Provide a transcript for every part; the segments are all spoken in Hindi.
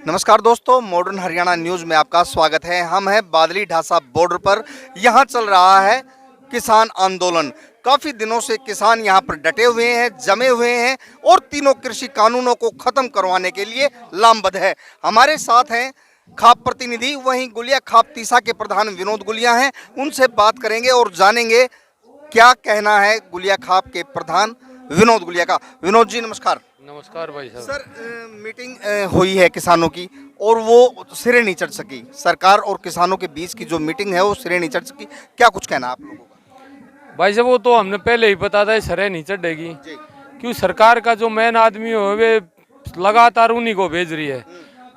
नमस्कार दोस्तों, मॉडर्न हरियाणा न्यूज़ में आपका स्वागत है। हम हैं बादली ढासा बॉर्डर पर। यहाँ चल रहा है किसान आंदोलन। काफ़ी दिनों से किसान यहाँ पर डटे हुए हैं, जमे हुए हैं और तीनों कृषि कानूनों को ख़त्म करवाने के लिए लामबद्ध है। हमारे साथ हैं खाप प्रतिनिधि, वहीं गुलिया खाप तीसा के प्रधान विनोद गुलिया हैं। उनसे बात करेंगे और जानेंगे क्या कहना है गुलिया खाप के प्रधान विनोद गुलिया का। विनोद जी नमस्कार। नमस्कार भाई साहब। सर, मीटिंग हुई है किसानों की और वो सिरे नहीं चढ़ सकी। सरकार और किसानों के बीच की जो मीटिंग है वो सिरे नहीं चढ़ सकी। क्या कुछ कहना आप लोगों का? भाई साहब वो तो हमने पहले ही बता था, सरे नहीं चढ़ेगी। क्यों सरकार का जो मेन आदमी हो वे लगातार उन्हीं को भेज रही है।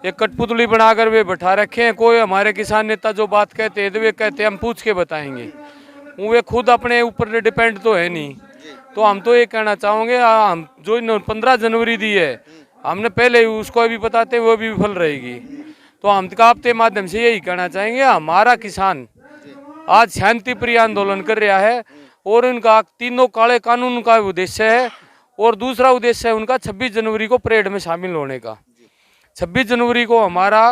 एक कठपुतली बनाकर वे बैठा रखे हैं। कोई हमारे किसान नेता जो बात कहते हैं तो वे कहते हैं हम पूछ के बताएंगे। वे खुद अपने ऊपर डिपेंड तो है नहीं। तो हम तो ये कहना चाहेंगे, हम जो 15 जनवरी दी है हमने पहले ही उसको भी बताते वो भी विफल रहेगी। तो हम आपके माध्यम से यही कहना चाहेंगे, हमारा किसान आज शांति प्रिय आंदोलन कर रहा है और उनका तीनों काले कानून का उद्देश्य है और दूसरा उद्देश्य है उनका 26 जनवरी को परेड में शामिल होने का। 26 जनवरी को हमारा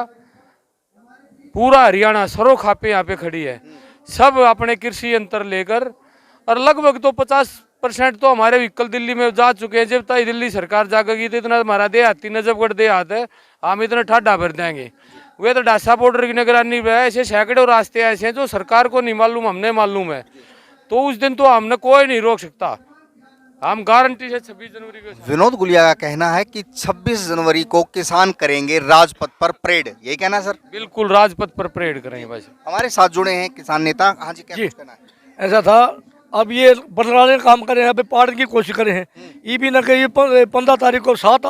पूरा हरियाणा सरो खापे यहाँ पे खड़ी है, सब अपने कृषि यंत्र लेकर, और लगभग तो 50% तो हमारे व्हीकल दिल्ली में जा चुके हैं। जब तक दिल्ली सरकार जागेगी तो इतना हमारा देहाती नजफगढ़ देहात है, हम इतना ठाडा भर देंगे। वे तो ढासा बॉर्डर की निगरानी में ऐसे सैकड़ों रास्ते ऐसे हैं जो सरकार को नहीं मालूम, हमने मालूम है। तो उस दिन तो हमने कोई नहीं रोक सकता, हम गारंटी से 26 जनवरी को। विनोद गुलिया का कहना है कि 26 जनवरी को किसान करेंगे राजपथ पर परेड। यही कहना है सर? बिल्कुल राजपथ पर परेड करेंगे भाई। हमारे साथ जुड़े हैं किसान नेता। हाँ जी, क्या कुछ कहना है? ऐसा था, अब ये बदलाने का काम करे हैं, अभी पाड़ने की कोशिश करे हैं। ये भी ना कि ये 15 तारीख को 7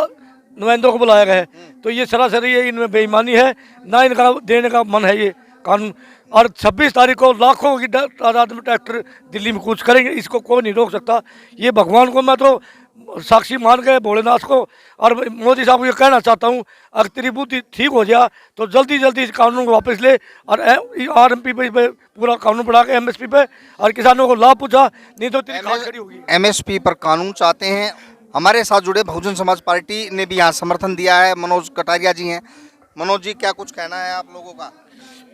नुमाइंदों को बुलाया गया है, तो ये सरासरी ये इनमें बेईमानी है, ना इनका देने का मन है ये कानून। और 26 तारीख को लाखों की तादाद में ट्रैक्टर दिल्ली में कूच करेंगे, इसको कोई नहीं रोक सकता। ये भगवान को मैं तो साक्षी मान गए, भोलेनाथ को। और मोदी साहब को ये कहना चाहता हूँ, अगर तेरी बुद्धि ठीक हो जाए तो जल्दी जल्दी इस कानून को वापस ले और RMP पे पूरा कानून बढ़ा के MSP पे और किसानों को लाभ पहुँचा, नहीं तो तेरी खाल खड़ी होगी। MSP पर कानून चाहते हैं। हमारे साथ जुड़े बहुजन समाज पार्टी ने भी यहाँ समर्थन दिया है। मनोज कटारिया जी हैं। मनोज जी, क्या कुछ कहना है आप लोगों का?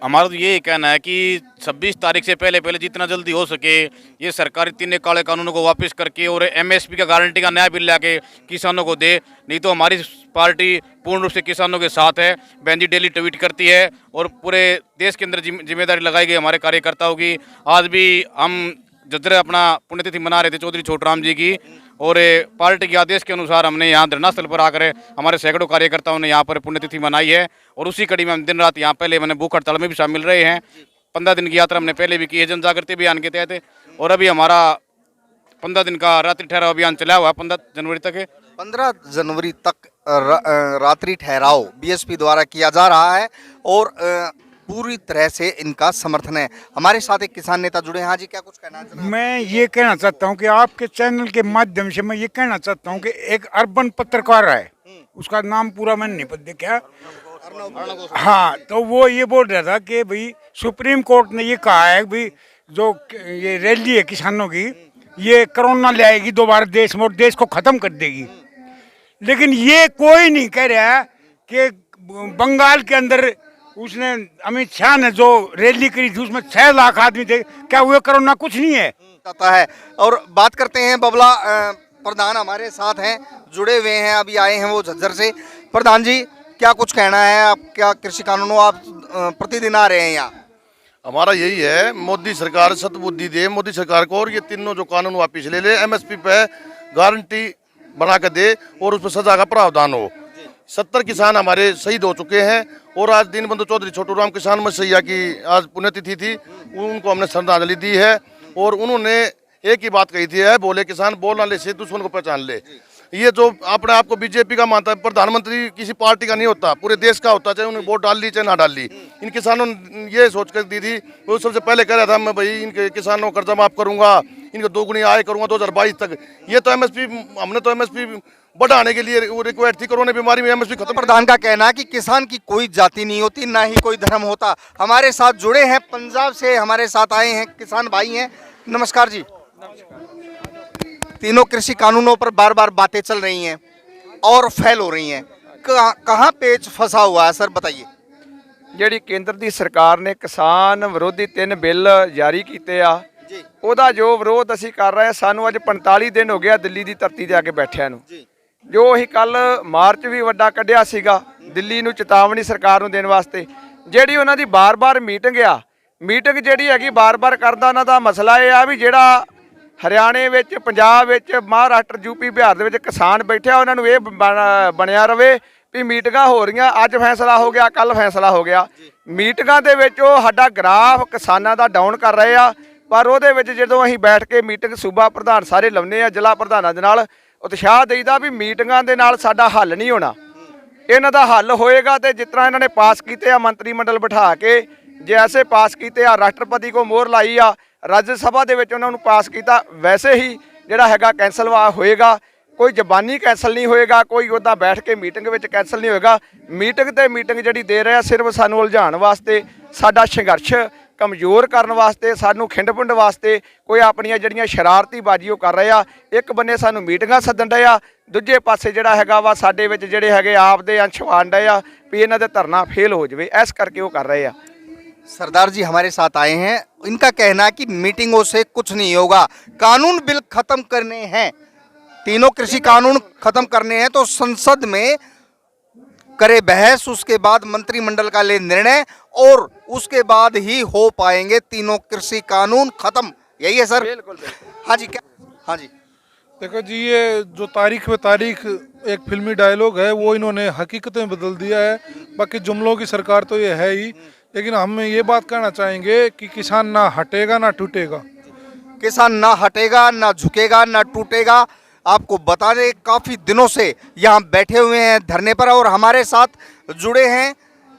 हमारा तो यही कहना है कि 26 तारीख से पहले जितना जल्दी हो सके ये सरकारी तीन काले कानूनों को वापस करके और MSP का गारंटी का नया बिल लाके किसानों को दे। नहीं तो हमारी पार्टी पूर्ण रूप से किसानों के साथ है। बहन जी डेली ट्वीट करती है और पूरे देश के अंदर जिम्मेदारी लगाई गई हमारे कार्यकर्ताओं की। आज भी हम जद्रे अपना पुण्यतिथि मना रहे थे चौधरी छोटराम जी की, और पार्टी के आदेश के अनुसार हमने यहाँ धरना स्थल पर आकर हमारे सैकड़ों कार्यकर्ताओं ने यहाँ पर पुण्यतिथि मनाई है। और उसी कड़ी में हम दिन रात यहाँ पहले मैंने भूख हड़ताल में भी शामिल रहे हैं। 15 दिन की यात्रा हमने पहले भी की है जन जागृति अभियान के तहत, और अभी हमारा 15 दिन का रात्रि ठहराव अभियान चला हुआ 15 जनवरी तक है। 15 जनवरी तक रात्रि ठहराव BSP द्वारा किया जा रहा है और पूरी तरह से इनका समर्थन है। हमारे साथ एक किसान नेता जुड़े हैं। हाँ जी, क्या कुछ कहना है? मैं ये कहना चाहता हूँ कि आपके चैनल के माध्यम से मैं ये कहना चाहता हूँ कि एक अर्बन पत्रकार है, उसका नाम पूरा मैंने नहीं पता क्या, हाँ, तो वो ये बोल रहा था कि भाई सुप्रीम कोर्ट ने ये कहा है भाई जो ये रैली है किसानों की ये कोरोना ले आएगी दोबारा देश में और देश को ख़त्म कर देगी। लेकिन ये कोई नहीं कह रहा है कि बंगाल के अंदर उसने अमित शाह ने जो रैली करी थी उसमें 6 लाख आदमी थे, क्या हुए कोरोना? कुछ नहीं है पता है। और बात करते हैं बबला प्रधान हमारे साथ हैं, जुड़े हुए हैं, अभी आए हैं वो झज्जर से। प्रधान जी, क्या कुछ कहना है? आप क्या कृषि कानूनों आप प्रतिदिन आ रहे हैं यहाँ? हमारा यही है, मोदी सरकार सतबुद्धि दे मोदी सरकार को और ये तीनों जो कानून वापिस ले ले, MSP पे गारंटी बना कर दे और उस पर सजा का प्रावधान हो। 70 किसान हमारे शहीद हो चुके हैं और आज दीनबंधु चौधरी छोटूराम किसान मसैया की आज पुण्यतिथि थी, उनको हमने श्रद्धांजलि दी है। और उन्होंने एक ही बात कही थी, है बोले किसान बोलना ले से दुश्मन को पहचान ले। ये जो अपने आप को BJP का मानता है, प्रधानमंत्री किसी पार्टी का नहीं होता, पूरे देश का होता, चाहे उन्हें वोट डाल ली चाहे ना डाल ली। इन किसानों ने ये सोच कर दी थी, वो सबसे पहले कह रहा था मैं भाई इनके किसानों को कर्जा माफ करूंगा, इनको 2 गुनी आय करूंगा 2022 तक। ये तो MSP हमने तो MSP बढ़ाने के लिए रिक्वायर्ड थी, कोरोना बीमारी में MSP खत्म। प्रधान का कहना है कि किसान की कोई जाति नहीं होती, ना ही कोई धर्म होता। हमारे साथ जुड़े हैं पंजाब से, हमारे साथ आए हैं किसान भाई हैं। नमस्कार जी। तीनों कृषि कानूनों पर बार बार बातें चल रही हैं और फेल हो रही हैं। कहाँ पेच फंसा हुआ है सर, बताइए। ਜਿਹੜੀ ਕੇਂਦਰ ਦੀ ਸਰਕਾਰ ਨੇ ਕਿਸਾਨ ਵਿਰੋਧੀ 3 ਬਿੱਲ ਜਾਰੀ ਕੀਤੇ ਆ ਜੀ ਉਹਦਾ ਜੋ ਵਿਰੋਧ ਅਸੀਂ ਕਰ ਰਹੇ ਹਾਂ, ਸਾਨੂੰ ਅੱਜ 45 ਦਿਨ ਹੋ ਗਿਆ ਦਿੱਲੀ ਦੀ ਧਰਤੀ ਤੇ ਆ ਕੇ ਬੈਠਿਆਂ ਨੂੰ। ਜੀ ਜੋ ਅਸੀਂ ਕੱਲ ਮਾਰਚ ਵੀ ਵੱਡਾ ਕੱਢਿਆ ਸੀਗਾ ਦਿੱਲੀ ਨੂੰ ਚੇਤਾਵਨੀ ਸਰਕਾਰ ਨੂੰ ਦੇਣ ਵਾਸਤੇ, ਜਿਹੜੀ ਉਹਨਾਂ ਦੀ ਬਾਰ-ਬਾਰ ਮੀਟਿੰਗ ਆ, ਮੀਟਿੰਗ ਜਿਹੜੀ ਹੈਗੀ ਬਾਰ-ਬਾਰ ਕਰਦਾ, ਉਹਨਾਂ ਦਾ ਮਸਲਾ ਇਹ ਆ ਵੀ ਜਿਹੜਾ ਹਰਿਆਣੇ ਵਿੱਚ, ਪੰਜਾਬ ਵਿੱਚ, ਮਹਾਰਾਸ਼ਟਰ, ਯੂਪੀ, ਬਿਹਾਰ ਦੇ ਵਿੱਚ ਕਿਸਾਨ ਬੈਠਿਆ, ਉਹਨਾਂ ਨੂੰ ਇਹ ਬਣਿਆ ਰਵੇ ਵੀ ਮੀਟਿੰਗਾਂ ਹੋ ਰਹੀਆਂ, ਅੱਜ ਫੈਸਲਾ ਹੋ ਗਿਆ, ਕੱਲ ਫੈਸਲਾ ਹੋ ਗਿਆ। ਮੀਟਿੰਗਾਂ ਦੇ ਵਿੱਚ ਉਹ ਸਾਡਾ ਗ੍ਰਾਫ ਕਿਸਾਨਾਂ ਦਾ ਡਾਊਨ ਕਰ ਰਹੇ ਆ, ਪਰ ਉਹਦੇ ਵਿੱਚ ਜਦੋਂ ਅਸੀਂ ਬੈਠ ਕੇ ਮੀਟਿੰਗ ਸੂਬਾ ਪ੍ਰਧਾਨ ਸਾਰੇ ਲਾਉਂਦੇ ਆ, ਜ਼ਿਲ੍ਹਾ ਪ੍ਰਧਾਨਾਂ ਦੇ ਨਾਲ ਉਤਸ਼ਾਹ ਦੇਈਦਾ ਵੀ ਮੀਟਿੰਗਾਂ ਦੇ ਨਾਲ ਸਾਡਾ ਹੱਲ ਨਹੀਂ ਹੋਣਾ, ਇਹਨਾਂ ਦਾ ਹੱਲ ਹੋਏਗਾ ਤੇ ਜਿਸ ਤਰ੍ਹਾਂ ਇਹਨਾਂ ਨੇ ਪਾਸ ਕੀਤੇ ਆ ਮੰਤਰੀ ਮੰਡਲ ਬਿਠਾ ਕੇ, ਜੇ ਐਸੇ ਪਾਸ ਕੀਤੇ ਆ, ਰਾਸ਼ਟਰਪਤੀ ਕੋ ਮੋਹਰ ਲਾਈ ਆ, ਰਾਜ ਸਭਾ ਦੇ ਵਿੱਚ ਉਹਨਾਂ ਨੂੰ ਪਾਸ ਕੀਤਾ, ਵੈਸੇ ਹੀ ਜਿਹੜਾ ਹੈਗਾ ਕੈਂਸਲ ਹੋਏਗਾ। ਕੋਈ ਜ਼ਬਾਨੀ ਕੈਂਸਲ ਨਹੀਂ ਹੋਏਗਾ, ਕੋਈ ਉੱਦਾਂ ਬੈਠ ਕੇ ਮੀਟਿੰਗ ਵਿੱਚ ਕੈਂਸਲ ਨਹੀਂ ਹੋਏਗਾ। ਮੀਟਿੰਗ ਤੇ ਮੀਟਿੰਗ ਜਿਹੜੀ ਦੇ ਰਹੇ ਆ ਸਿਰਫ ਸਾਨੂੰ ਉਲਝਾਉਣ ਵਾਸਤੇ, ਸਾਡਾ ਸੰਘਰਸ਼ ਕਮਜ਼ੋਰ ਕਰਨ ਵਾਸਤੇ, ਸਾਨੂੰ ਖਿੰਡ-ਪੁੰਡ ਵਾਸਤੇ, ਕੋਈ ਆਪਣੀਆਂ ਜਿਹੜੀਆਂ ਸ਼ਰਾਰਤੀ ਬਾਜੀ ਉਹ ਕਰ ਰਹੇ ਆ। ਇੱਕ ਬੰਨੇ ਸਾਨੂੰ ਮੀਟਿੰਗਾਂ ਸੱਦਣ ਡਏ ਆ, ਦੂਜੇ ਪਾਸੇ ਜਿਹੜਾ ਹੈਗਾ ਵਾ ਸਾਡੇ ਵਿੱਚ ਜਿਹੜੇ ਹੈਗੇ ਆਪ ਦੇ ਅੰਸ਼ ਵੰਡ ਡਏ ਆ ਵੀ ਇਹਨਾਂ ਦੇ ਧਰਨਾ ਫੇਲ ਹੋ ਜਾਵੇ, ਇਸ ਕਰਕੇ ਉਹ ਕਰ ਰਹੇ ਆ। सरदार जी हमारे साथ आए हैं, इनका कहना है कि मीटिंगों से कुछ नहीं होगा, कानून बिल खत्म करने हैं, तीनों कृषि कानून खत्म करने हैं तो संसद में करे बहस, उसके बाद मंत्रिमंडल का ले निर्णय और उसके बाद ही हो पाएंगे तीनों कृषि कानून खत्म। यही है सर? बिल्कुल बिल्कुल। हाँ जी, क्या? हाँ जी, देखो जी, ये जो तारीख पे तारीख एक फिल्मी डायलॉग है वो इन्होंने हकीकत में बदल दिया है। बाकी जुमलों की सरकार तो ये है ही, लेकिन हम ये बात कहना चाहेंगे कि किसान ना हटेगा ना टूटेगा। किसान ना हटेगा, ना झुकेगा, ना टूटेगा। आपको बता दें काफ़ी दिनों से यहाँ बैठे हुए हैं धरने पर और हमारे साथ जुड़े हैं,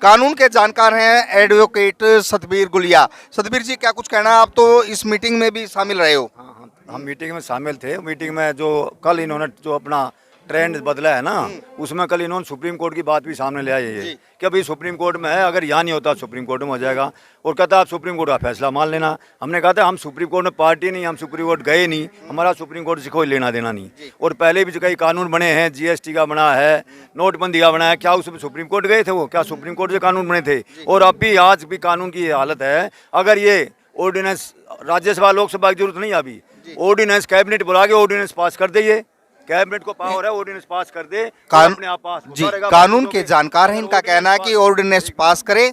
कानून के जानकार हैं एडवोकेट सतबीर गुलिया। सतबीर जी, क्या कुछ कहना है? आप तो इस मीटिंग में भी शामिल रहे हो। हाँ, हम मीटिंग में शामिल थे। मीटिंग में जो कल इन्होंने जो अपना ट्रेंड बदला है ना, उसमें कल इन्होंने सुप्रीम कोर्ट की बात भी सामने ले आई है कि अभी सुप्रीम कोर्ट में है, अगर यहाँ नहीं होता सुप्रीम कोर्ट में हो जाएगा, और कहता है आप सुप्रीम कोर्ट का फैसला मान लेना। हमने कहा था हम सुप्रीम कोर्ट में पार्टी नहीं, हम सुप्रीम कोर्ट गए नहीं, हमारा सुप्रीम कोर्ट से कोई लेना देना नहीं। और पहले भी जो कई कानून बने हैं, जीएसटी का बना है, नोटबंदी का बना है, क्या उसमें सुप्रीम कोर्ट गए थे? वो क्या सुप्रीम कोर्ट से कानून बने थे? और अब भी आज भी कानून की हालत है। अगर ये ऑर्डिनेंस राज्यसभा लोकसभा की जरूरत नहीं, अभी ऑर्डिनेंस कैबिनेट बुला के ऑर्डिनेंस पास कर दे, ये कैबिनेट को पावर है, ऑर्डिनेंस पास कर दे, अपने आप पास जी, होता रहेगा। कानून के जानकार हैं, इनका कहना है कि ऑर्डिनेंस पास करे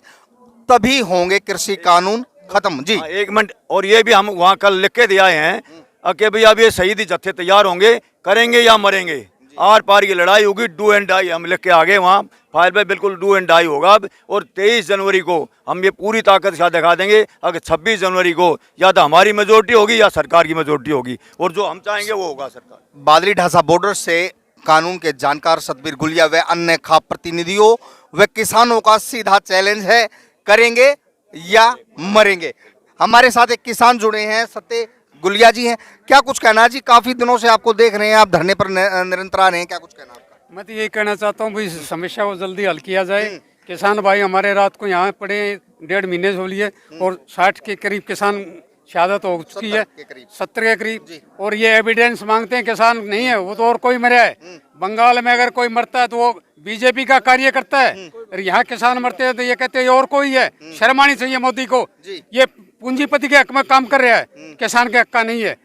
तभी होंगे कृषि कानून खत्म। जी, हाँ, एक मिनट, और ये भी हम वहाँ कल लिख के दिया हैं कि भाई अब ये शहीदी जत्थे तैयार होंगे, करेंगे या मरेंगे, आर पार की लड़ाई होगी, डू एंड डाई। हम लिख के आ गए वहाँ फाइल पे, बिल्कुल डू एंड डाई होगा अब। और 23 जनवरी को हम ये पूरी ताकत के साथ दिखा देंगे। अगर 26 जनवरी को या तो हमारी मेजोरिटी होगी या सरकार की मेजोरिटी होगी, और जो हम चाहेंगे वो होगा सरकार। बादली ढासा बॉर्डर से कानून के जानकार सतबीर गुलिया व अन्य खाप प्रतिनिधियों व किसानों का सीधा चैलेंज है, करेंगे या मरेंगे। हमारे साथ एक किसान जुड़े हैं, सत्य गुलिया जी हैं। क्या कुछ कहना है जी? काफी दिनों से आपको देख रहे हैं, आप धरने पर निरंतर आ रहे हैं, क्या कुछ कहना है आपका? मैं तो यही कहना चाहता हूँ कि इस समस्या को जल्दी हल किया जाए। किसान भाई हमारे रात को यहाँ पड़े 1.5 महीने से हो लिए, और 60 के करीब किसान शहादत हो चुकी है, 70 के करीब। और ये एविडेंस मांगते हैं, किसान नहीं है वो तो और कोई मरा है। बंगाल में अगर कोई मरता है तो वो बीजेपी का कार्य करता है, और यहाँ किसान मरते हैं तो ये कहते हैं ये और कोई है। शर्म आनी चाहिए मोदी को। ये पूंजीपति के हक में काम कर रहा है, किसान के हक का नहीं है।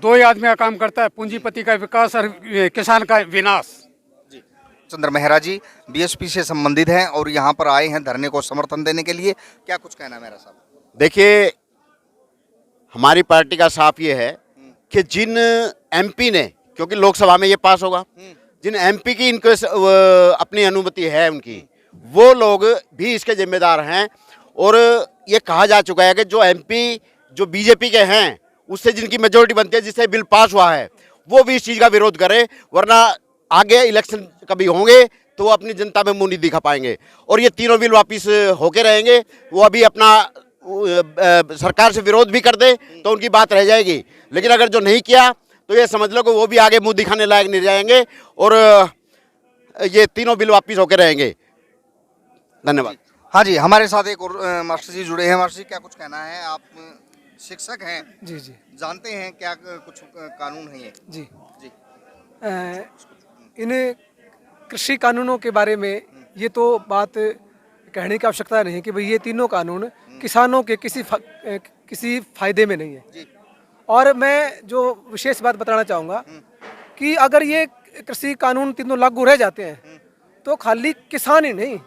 दो ही आदमी का काम करता है, पूंजीपति का विकास और किसान का विनाश। चंद्र मेहरा जी बीएसपी से संबंधित हैं और यहाँ पर आए हैं धरने को समर्थन देने के लिए, क्या कुछ कहना है मेरा साहब? देखिए, हमारी पार्टी का साफ ये है कि जिन एमपी ने, क्योंकि लोकसभा में ये पास होगा, जिन एमपी की इनको अपनी अनुमति है उनकी, वो लोग भी इसके जिम्मेदार हैं। और ये कहा जा चुका है कि जो एमपी जो बीजेपी के हैं, उससे जिनकी मेजोरिटी बनती है, जिससे बिल पास हुआ है, वो भी इस चीज़ का विरोध करें, वरना आगे इलेक्शन कभी होंगे तो वो अपनी जनता में मुंह नहीं दिखा पाएंगे। और ये तीनों बिल वापिस होके रहेंगे। वो अभी अपना सरकार से विरोध भी कर दे तो उनकी बात रह जाएगी, लेकिन अगर जो नहीं किया तो ये समझ लो कि वो भी आगे मुंह दिखाने लायक नहीं जाएंगे, और ये तीनों बिल वापिस होके रहेंगे। धन्यवाद। हाँ जी, हमारे साथ एक और मास्टर जी जुड़े हैं। मास्टर जी, क्या कुछ कहना है? आप शिक्षक हैं, जी जी जानते हैं क्या कुछ कानून है ये? जी जी, इन्हें कृषि कानूनों के बारे में ये तो बात कहने की आवश्यकता नहीं कि भाई ये तीनों कानून किसानों के किसी फायदे में नहीं है। और मैं जो विशेष बात बताना चाहूँगा कि अगर ये कृषि कानून तीनों लागू रह जाते हैं तो खाली किसान ही नहीं,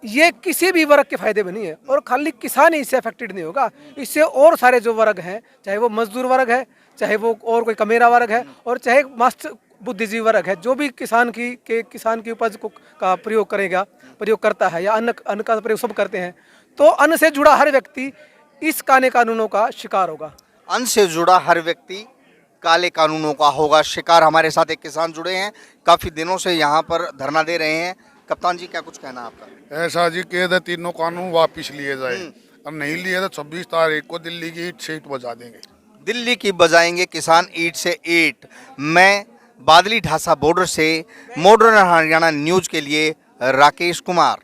ये किसी भी वर्ग के फायदे में नहीं है, और खाली किसान ही इससे अफेक्टेड नहीं होगा, इससे और सारे जो वर्ग हैं, चाहे वो मजदूर वर्ग है, चाहे वो और कोई कमेरा वर्ग है, और चाहे मास्टर बुद्धिजीवी वर्ग है, जो भी किसान की उपज का प्रयोग करता है या अन्न का प्रयोग सब करते हैं, तो अन्न से जुड़ा हर व्यक्ति इस काले कानूनों का शिकार होगा। अन्न से जुड़ा हर व्यक्ति काले कानूनों का होगा शिकार। हमारे साथ एक किसान जुड़े हैं, काफी दिनों से यहाँ पर धरना दे रहे हैं। कप्तान जी, क्या कुछ कहना आपका? ऐसा जी कह दे तीनों कानून वापिस लिए जाए, अब नहीं लिए तो 26 तारीख को दिल्ली की ईंट से ईंट बजा देंगे। दिल्ली की बजाएंगे किसान ईंट से ईंट। मैं बादली ढासा बॉर्डर से मॉडर्न हरियाणा न्यूज के लिए राकेश कुमार।